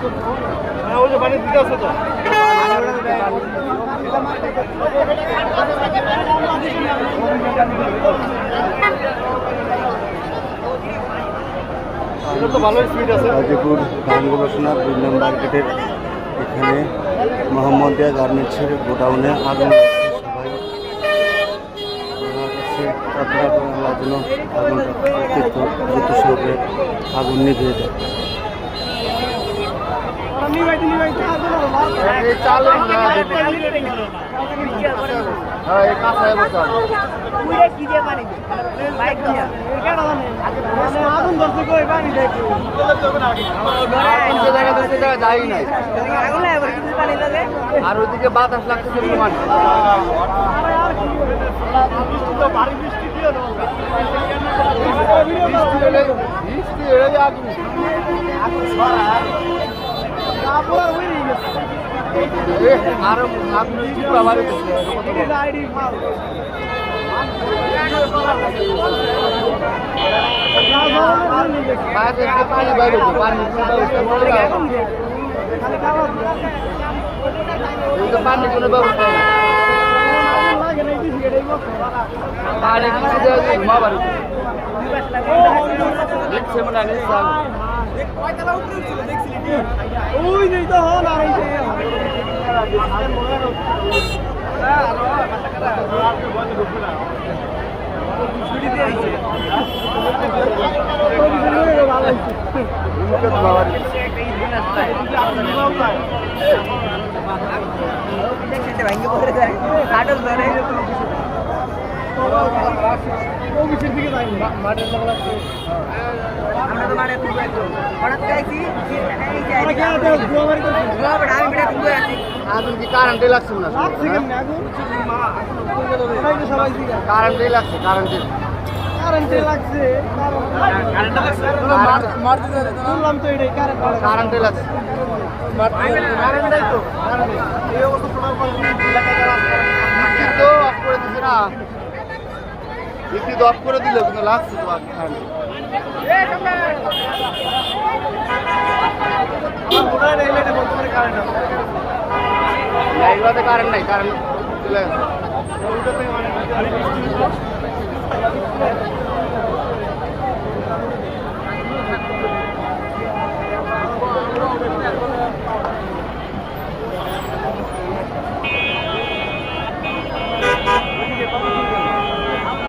ওই যে পানি দিতে আছে তো গাজীপুর ধানগুলোসোনা ২ নম্বর মার্কেটের এখানে মোহাম্মদিয়া গার্মেন্টসের গোডাউনে আগুন সবাই আগুন নিভিয়ে দেয়। আর ওইদিকে বাতাস লাগতেছে প্রমাণ আরো পানি বাইরে পানি কোনো ব্যবস্থা নেই পানি কিছু দেওয়া মা বাড়ি দেখছে মনে হয় ওই নেই তো হল আর কারেন্টে লাগছে না কারেন্টে লাগছে কারেন্টে লাগছে কারেন্টে লাগছে অফ করে দিচ্ছে না বিদ্যুৎ অফ করে দিল কিন্তু লাগছে তো লাইটগুলোতে কারেন্ট নাই কারেন্ট চলে গেছে